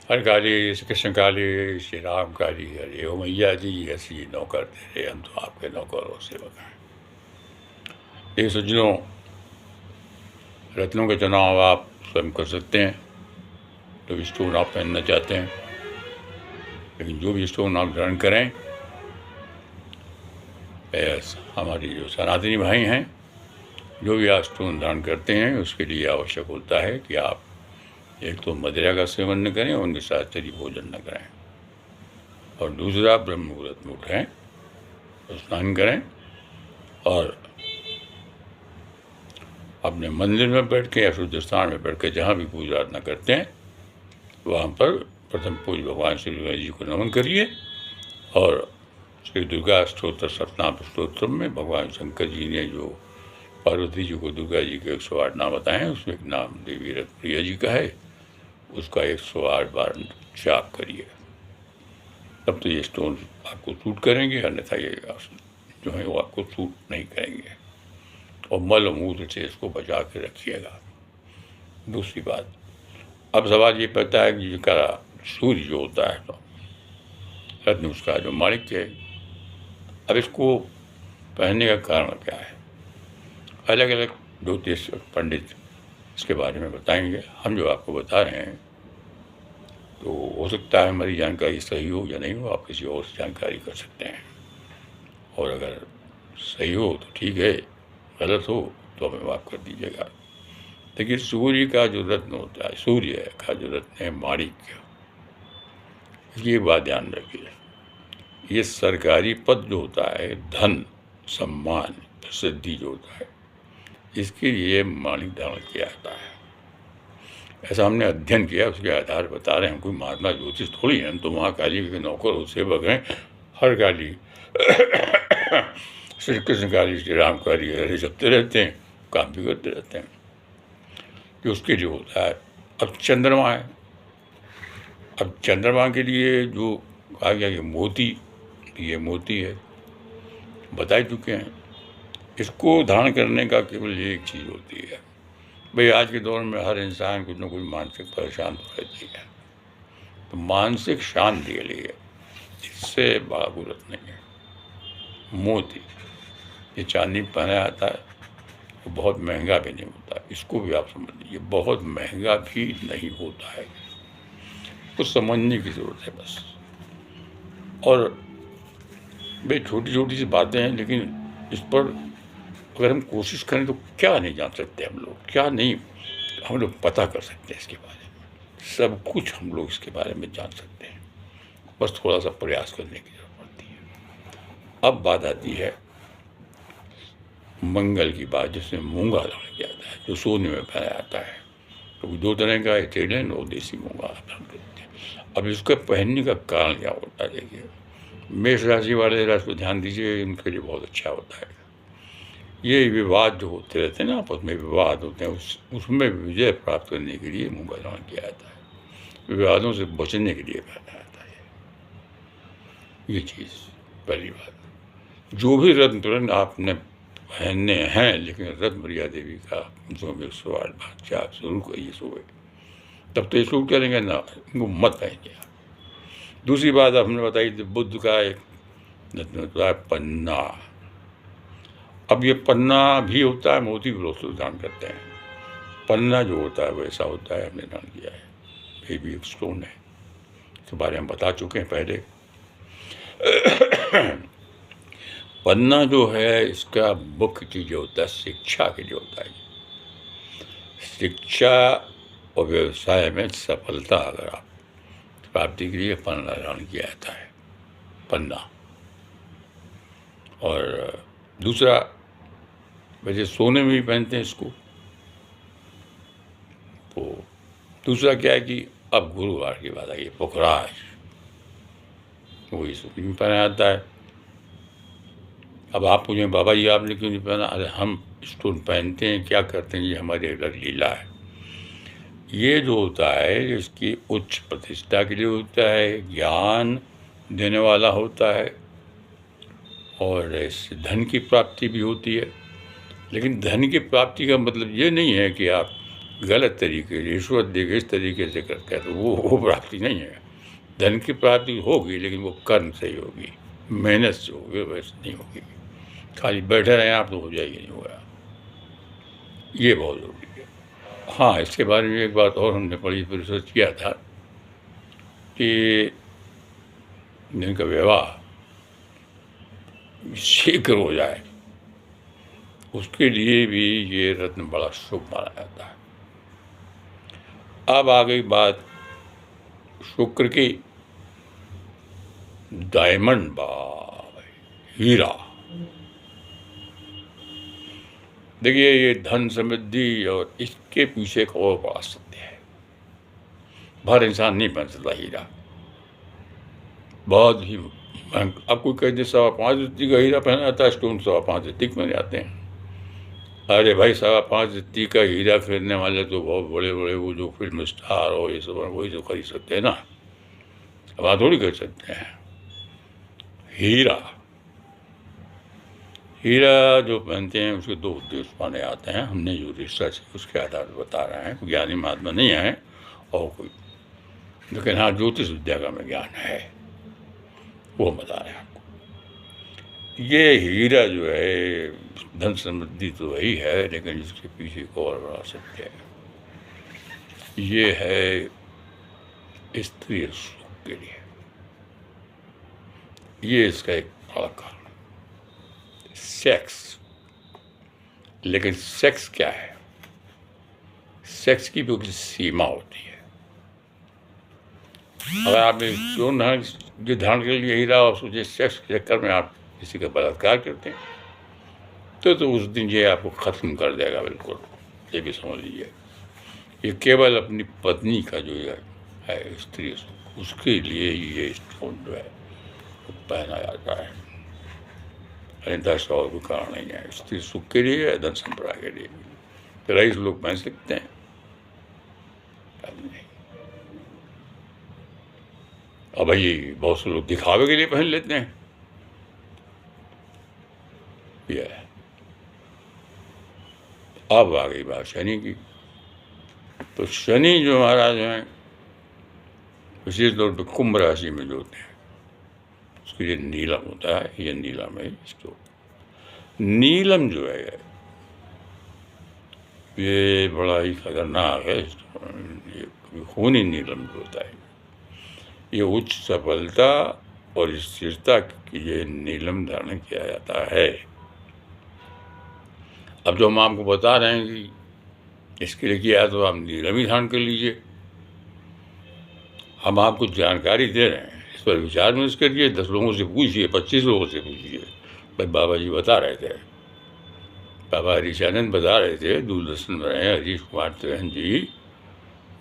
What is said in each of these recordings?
हर काली श्री कृष्ण काली श्री राम काली हरे ओ मैया जी ऐसी नौकर तेरे हम तो आपके नौकर और सेवक हैं। ये सज्जनों, रत्नों के चुनाव आप स्वयं कर सकते हैं, जो भी स्टोन आप पहनना चाहते हैं। लेकिन जो भी स्टोन आप धारण करें, हमारी जो सनातनी भाई हैं, जो भी आप स्टोन धारण करते हैं, उसके लिए आवश्यक होता है कि आप एक तो मदिरा का सेवन न करें, उनके साथ चरी भोजन न करें, और दूसरा ब्रह्म मुहूर्त में उठें, स्नान करें और अपने मंदिर में बैठ के या शुद्ध स्थान में बैठ के जहाँ भी पूजा अर्चना करते हैं, वहाँ पर प्रथम पूज्य भगवान श्री गणेश जी को नमन करिए और श्री दुर्गा स्तोत्र सतनाम स्तोत्र में भगवान शंकर जी ने जो पार्वती जी को दुर्गा जी के 108 नाम बताए हैं, उसमें एक नाम देवी रत्प्रिया जी का है, उसका 108 बार जाप करिए, तब तो ये स्टोन आपको सूट करेंगे, अन्यथा ये जो है वो आपको सूट नहीं करेंगे। और मल मूत्र से इसको बचा के रखिएगा। दूसरी बात, अब सवाल ये पड़ता है कि जिनका सूर्य जो होता है तो रत्न उसका जो माणिक्य है, अब इसको पहनने का कारण क्या है? अलग अलग ज्योतिष पंडित इसके बारे में बताएंगे। हम जो आपको बता रहे हैं तो हो सकता है हमारी जानकारी सही हो या नहीं हो, आप किसी और से जानकारी कर सकते हैं, और अगर सही हो तो ठीक है, गलत हो तो हमें माफ़ कर दीजिएगा। देखिए, सूर्य का जो रत्न होता है, सूर्य का जो रत्न है माणिक्य, ये बात ध्यान रखिए, ये सरकारी पद जो होता है, धन सम्मान प्रसिद्धि जो होता है, इसके लिए माणिक धारण किया जाता है। ऐसा हमने अध्ययन किया, उसके आधार बता रहे हैं। हम कोई महात्मा ज्योतिष थोड़ी हैं, हम तो महाकाली के नौकर और सेवक हैं। हर काली श्री कृष्ण काली श्री राम काली हरे जपते रहते हैं, काम भी करते रहते हैं। कि उसके लिए होता है। अब चंद्रमा है, अब चंद्रमा के लिए जो कहा गया कि मोती, ये मोती है, बता चुके हैं। इसको धारण करने का केवल एक चीज़ होती है भाई, आज के दौर में हर इंसान कुछ न कुछ मानसिक परेशान तो रहती है, तो मानसिक शांति के लिए इससे बड़ा जरूरत नहीं है। मोती, ये चांदी पहना जाता है, तो बहुत महंगा भी नहीं होता, इसको भी आप समझ लीजिए, बहुत महंगा भी नहीं होता है। कुछ समझने की ज़रूरत है बस। और भाई छोटी छोटी सी बातें हैं, लेकिन इस पर अगर हम कोशिश करें तो क्या नहीं जान सकते हम लोग, क्या नहीं हम लोग पता कर सकते हैं इसके बारे में। सब कुछ हम लोग इसके बारे में जान सकते हैं, बस थोड़ा सा प्रयास करने की जरूरत पड़ती है। अब बात आती है मंगल की बात, जिसमें मूंगा धारण किया जाता है, जो सोने में पहना जाता है। तो दो तरह का है, तेलन और देसी मूंगा धारण करते हैं। अब इसका पहनने का कारण क्या होता है? देखिए, मेष राशि वाले राशि को ध्यान दीजिए, उनके लिए बहुत अच्छा होता है। ये विवाद जो होते रहते हैं ना, आपस में विवाद होते हैं, उसमें विजय प्राप्त करने के लिए मूंगा धारण किया जाता है, विवादों से बचने के लिए पहना जाता है। ये चीज़ पहली बात। जो भी रत्न तुरंत आपने पहनने हैं, लेकिन रत्न प्रिया देवी का जो 108 बार जाप जरूर करिए सुबह, तब तो ये सूट करेंगे ना, इनको मत पहनिए। दूसरी बात आपने बताई बुद्ध का एक रत्न होता है पन्ना। अब ये पन्ना भी होता है, मोती भी लोग दान करते हैं। पन्ना जो होता है वैसा होता है, हमने दान किया है, ये भी एक स्टोन है, इसके बारे में बता चुके हैं पहले। पन्ना जो है, इसका मुख्य चीज़ होता है शिक्षा के लिए होता है। शिक्षा और व्यवसाय में सफलता अगर आप प्राप्ति के लिए पन्ना धारण किया जाता है, पन्ना। और दूसरा, वैसे सोने में भी पहनते हैं इसको। तो दूसरा क्या है कि अब गुरुवार की बात आई है, पुखराज, वो इस में पहना जाता है। अब आप पूछे बाबा जी आपने क्यों नहीं पहना? अरे हम स्टोन पहनते हैं, क्या करते हैं, ये हमारी अलग लीला है। ये जो होता है, इसकी उच्च प्रतिष्ठा के लिए होता है, ज्ञान देने वाला होता है, और इससे धन की प्राप्ति भी होती है। लेकिन धन की प्राप्ति का मतलब ये नहीं है कि आप गलत तरीके से रिश्वत देकर इस तरीके से करता है तो वो प्राप्ति नहीं है। धन की प्राप्ति होगी लेकिन वो कर्म से ही होगी, मेहनत से होगी, वैसे नहीं होगी। खाली बैठे रहें आप तो हो जाएगी, नहीं होगा। ये बहुत ज़रूरी है। हाँ, इसके बारे में एक बात और हमने बड़ी रिसर्च किया था कि जिनका विवाह शीघ्र हो जाए उसके लिए भी ये रत्न बड़ा शुभ माना जाता है। अब आ गई बात शुक्र की। डायमंड बाय हीरा, देखिए ये धन समृद्धि और इसके पीछे एक और बड़ा सत्य है। हर इंसान नहीं बन सकता हीरा, बहुत ही अब कोई कह दे 5.25 रत्ती का हीरा पहना जाता है, स्टोन 5.25 रत्ती के मिल जाते हैं। अरे भाई 5.25 रत्ती का हीरा खरीदने वाले तो बहुत बड़े बड़े वो जो फिल्म स्टार हो ये सब वही तो खरीद सकते हैं ना, अब आप थोड़ी कर सकते हैं। हीरा जो पहनते हैं उसके दो उद्देश्य माने आते हैं। हमने जो रिसर्च उसके आधार पर बता रहे हैं, ज्ञानी महात्मा नहीं है और कोई, लेकिन हाँ ज्योतिष विद्या का में ज्ञान है, वो बता रहे हैं आपको। ये हीरा जो है धन समृद्धि तो वही है, लेकिन इसके पीछे एक और बड़ा सत्य है। ये है स्त्री सुख के लिए, ये इसका एक बड़ा कारण। सेक्स, लेकिन सेक्स क्या है? सेक्स की भी कुछ सीमा होती है। अगर आपने स्टोन धारण के लिए हीरा और सोचे सेक्स के चक्कर में आप किसी का बलात्कार करते हैं तो उस दिन ये आपको ख़त्म कर देगा बिल्कुल, ये भी समझ लीजिए। ये केवल अपनी पत्नी का जो है स्त्री उसके लिए ये स्टोन जो है पहना जाता है, दस और कोई कारण नहीं है। स्त्री सुख के लिए है, धन संपदा के लिए। तो रईस लोग पहन सकते हैं, नहीं। अब भाई बहुत से लोग दिखावे के लिए पहन लेते हैं। ये है। अब आ गई बात शनि की। तो शनि जो महाराज हैं विशेष तौर पर कुंभ राशि में जो होते हैं उसके लिए नीलम होता है, ये नीलम है। इसको नीलम जो है ये बड़ा ही खतरनाक है। ये खूनी नीलम जो होता है ये उच्च सफलता और स्थिरता की ये नीलम धारण किया जाता है। अब जो हम आपको बता रहे हैं कि इसके लिए किया तो आप नीलम ही धारण कर लीजिए। हम आपको जानकारी दे रहे हैं, इस पर विचार विमर्श करिए, 10 लोगों से पूछिए, 25 लोगों से पूछिए। भाई बाबा जी बता रहे थे, बाबा हरीशानंद बता रहे थे, दूरदर्शन में रहे हरीश कुमार त्रिवेन जी,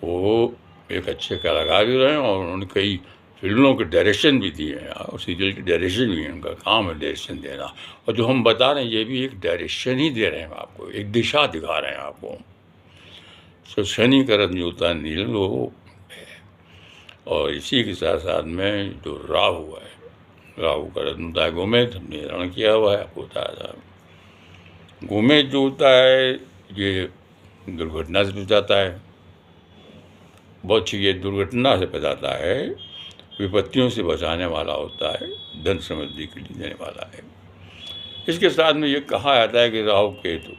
वो एक अच्छे कलाकार भी रहे और उन्होंने कई फिल्मों के डायरेक्शन भी दिए हैं और सीरियल के डायरेक्शन भी हैं, उनका काम है डायरेक्शन देना। और जो हम बता रहे हैं ये भी एक डायरेक्शन ही दे रहे हैं आपको, एक दिशा दिखा रहे हैं आपको। तो शनि का रत्न जो होता है नीलम वो है। और इसी के साथ साथ में जो राहु है, राहु का रत्न होता है गोमेद, हमने रण किया हुआ है, आपको बताया था। गोमेद जो होता है ये दुर्घटना से बचाता है, बहुत सी ये दुर्घटना से बचाता है, विपत्तियों से बचाने वाला होता है, धन समृद्धि के लिए देने वाला है। इसके साथ में ये कहा जाता है कि राहु केतु,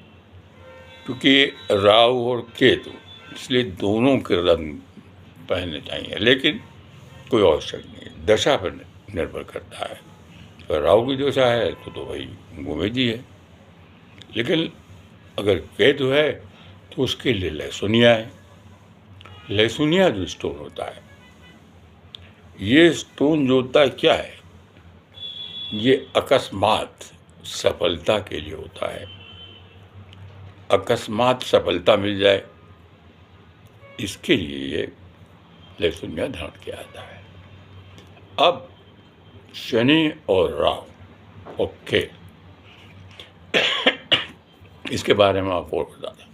क्योंकि राहु और केतु इसलिए दोनों के रंग पहनने चाहिए, लेकिन कोई आवश्यक नहीं, दशा पर निर्भर करता है। अगर राहु की दशा है तो भाई गोमेद ही है, लेकिन अगर केतु है तो उसके लिए लहसुनिया है। लहसुनिया जो स्टोन होता है, ये स्टोन जो होता है क्या है, ये अकस्मात सफलता के लिए होता है। अकस्मात सफलता मिल जाए इसके लिए ये लहसुनिया धारण किया जाता है। अब शनि और राहु और केतु, इसके बारे में आपको और बता दें,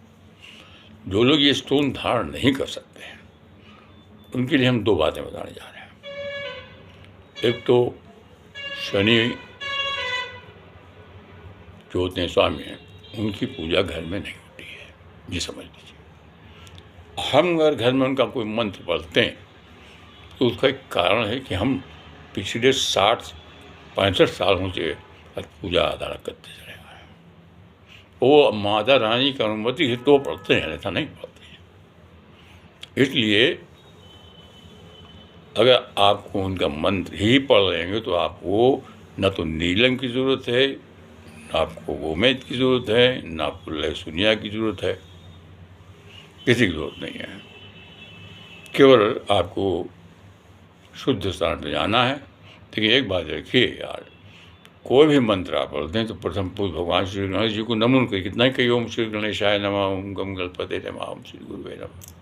जो लोग ये स्टोन धारण नहीं कर सकते हैं उनके लिए हम 2 बातें बताने जा रहे हैं। एक तो शनि जो होते हैं स्वामी हैं, उनकी पूजा घर में नहीं होती है, ये समझ लीजिए। हम अगर घर में उनका कोई मंत्र पढ़ते हैं तो उसका एक कारण है कि हम पिछले 60-65 सालों से पूजा आराधना करते चले आए हैं। वो माता रानी की अनुमति है तो पढ़ते हैं, ऐसा नहीं पढ़ते हैं। इसलिए अगर आपको उनका मंत्र ही पढ़ लेंगे तो आपको न तो नीलम की ज़रूरत है, न आपको गोमेद की ज़रूरत है, न आपको लहसुनिया की ज़रूरत है, किसी की ज़रूरत नहीं है। केवल आपको शुद्ध स्थान पर जाना है। लेकिन एक बात रखिए यार, कोई भी मंत्र आप पढ़ते हैं तो प्रथम पूज भगवान श्री गणेश जी को नमन करिए। कितना ही कहिए ओम श्री गणेशाय नमः, ओम गम गणपते नमः, ओम श्री गुरुवे नमः।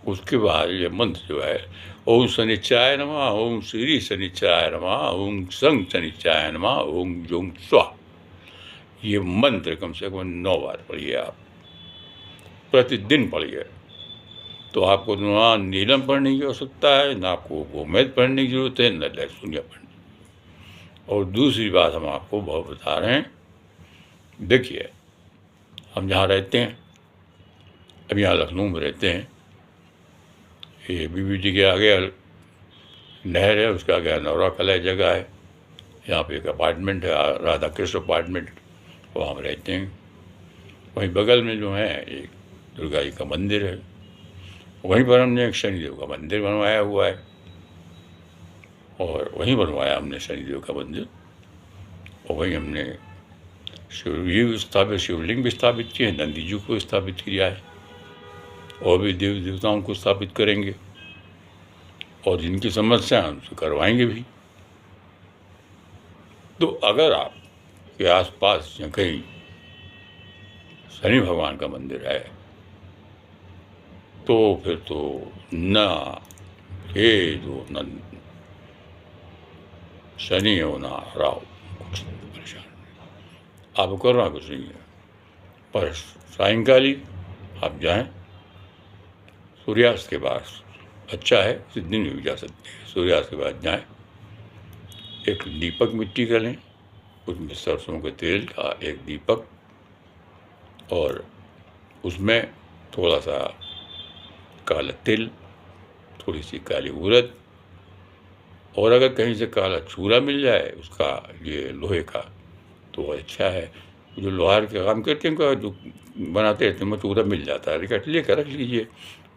उसके बाद ये मंत्र जो है ओम शनिचाय नमः, ओम श्री शनिचाय नमः, ओम संग शनिचाय नमः, ओम जों स्वाहा, ये मंत्र कम से कम 9 बार पढ़िए आप, प्रतिदिन पढ़िए। तो आपको ना नीलम पढ़ने की आवश्यकता है, ना आपको गोमेद पढ़ने की जरूरत है, न लहसुनिया पढ़ने। और दूसरी बात हम आपको बहुत बता रहे हैं, देखिए हम जहाँ रहते हैं, अब यहाँ लखनऊ में रहते हैं, ये बीबी जी के आगे नहर है, उसके आगे नौरा कला जगह है, यहाँ पे एक अपार्टमेंट है, राधा कृष्ण अपार्टमेंट, वहाँ हम रहते हैं। वहीं बगल में जो है एक दुर्गा जी का मंदिर है, वहीं पर हमने एक शनिदेव का मंदिर बनवाया हुआ है, और वहीं बनवाया हमने शनिदेव का मंदिर, और वहीं हमने शिवलिंग भी स्थापित किए, नंदी जी को स्थापित किया है, और भी देवी देवताओं को स्थापित करेंगे, और जिनकी समस्या है उनसे करवाएंगे भी। तो अगर आपके आसपास या कहीं शनि भगवान का मंदिर है तो फिर तो न खेद हो, न शनि हो, ना राहु, कुछ परेशान नहीं, आपको करना कुछ नहीं है। पर सायंकाली आप जाएं, सूर्यास्त के बाद, अच्छा है इस दिन भी जा सकते हैं, सूर्यास्त के बाद जाएं, एक दीपक मिट्टी का लें, उसमें सरसों के तेल का एक दीपक, और उसमें थोड़ा सा काला तिल, थोड़ी सी काली उड़द, और अगर कहीं से काला चूरा मिल जाए उसका, ये लोहे का, तो अच्छा है। जो लोहार के काम करते हैं, जो बनाते रहते हैं, चूरा मिल जाता है, रिकट लेकर रख लीजिए,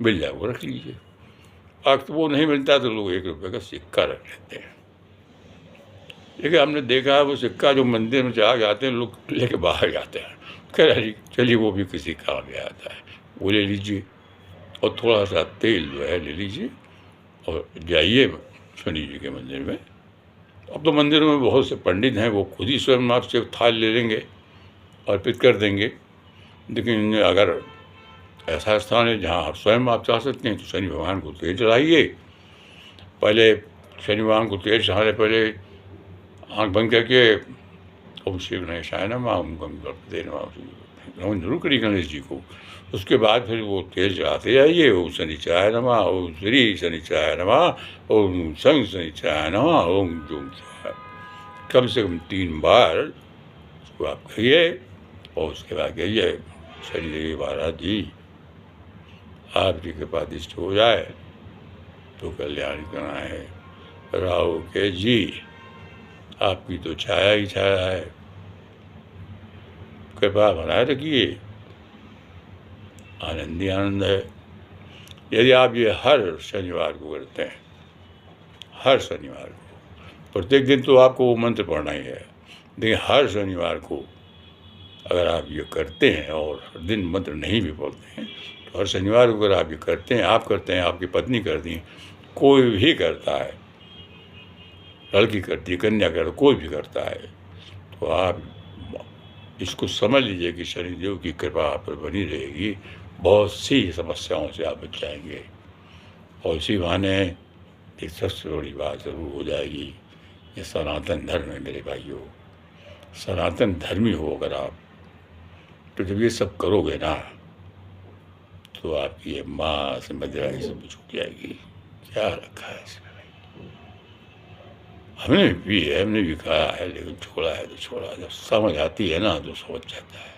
मिल जाए वो रख लीजिए। अगर वो नहीं मिलता तो लोग 1 रुपये का सिक्का रख लेते हैं। लेकिन हमने देखा है वो सिक्का जो मंदिर में चला जाते हैं, लोग लेके बाहर जाते हैं, कह रहे चलिए वो भी किसी काम में आता है, वो ले लीजिए, और थोड़ा सा तेल जो है ले लीजिए, और जाइए शनि जी के मंदिर में। अब तो मंदिरों में बहुत से पंडित हैं, वो खुद ही स्वयं आपसे थाल ले लेंगे, अर्पित कर देंगे। लेकिन अगर ऐसा स्थान है जहाँ आप स्वयं आप चाह सकते हैं तो शनि भगवान को तेल चढ़ाइए। पहले शनि भगवान को तेल चढ़ाने पहले आँख बंद करके ओम श्री गणेशाय नमः, ओम गम गणपते नमः नमन जरूर करिए गणेश जी को। उसके बाद फिर वो तेल चढ़ाते जाइए, ओम शनिचाय नमः, ओम श्री शनिचाय नमः, ओम संग शनिचाय नमः, ओम जों स्वाहा, कम से कम 3 बार उसको आप कहिए। और उसके बाद कहिए शनिदेव महाराज जी आपकी कृपा दृष्टि हो जाए तो कल्याण करना है, राहु के जी आपकी तो छाया ही छाया है, कृपा बनाए रखिए, आनंद ही आनंद है। यदि आप ये हर शनिवार को करते हैं, हर शनिवार को, प्रत्येक दिन तो आपको वो मंत्र पढ़ना ही है, लेकिन हर शनिवार को अगर आप ये करते हैं, और हर दिन मंत्र नहीं भी पढ़ते हैं, तो हर शनिवार को अगर आप ये करते हैं, आप करते हैं, आपकी पत्नी करती है, कोई भी करता है, लड़की करती है, कन्या करती, कोई भी करता है, तो आप इसको समझ लीजिए कि शनिदेव की कृपा आप पर बनी रहेगी, बहुत सी समस्याओं से आप बच जाएंगे। और इसी बहाने एक सबसे बड़ी बात ज़रूर हो जाएगी, ये सनातन धर्म है मेरे भाइयों। सनातन धर्मी हो अगर आप, तो जब ये सब करोगे ना, तो आपकी ये माँ से मदिरा सब छूट जाएगी। क्या रखा है इसमें? हमने भी है, हमने भी खाया है, लेकिन छोड़ा है तो छोड़ा, जब समझ आती है ना तो समझ जाता है।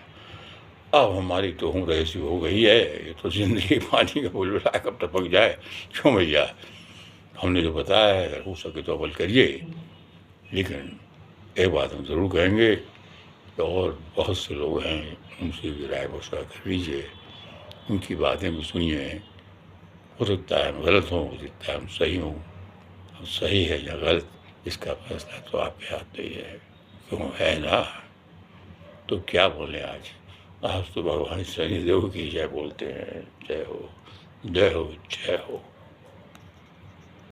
अब हमारी तो उम्र ऐसी हो गई है, ये तो ज़िंदगी पानी का बुलबुला कब टपक जाए। क्यों भैया, हमने जो बताया है अगर हो सके तो अमल करिए। लेकिन एक बात हम ज़रूर कहेंगे कि और बहुत से लोग हैं, उनसे भी राय मशवरा कर लीजिए, उनकी बातें भी सुनिए। हो सकता है हम गलत हों, हो सकता है हम सही हों। अब सही है या गलत, इसका फैसला तो आपके हाथ में ही है। क्यों, है ना? तो क्या बोलें आज? आज तो भगवान शनिदेव की जय बोलते हैं। जय हो, जय हो, जय हो।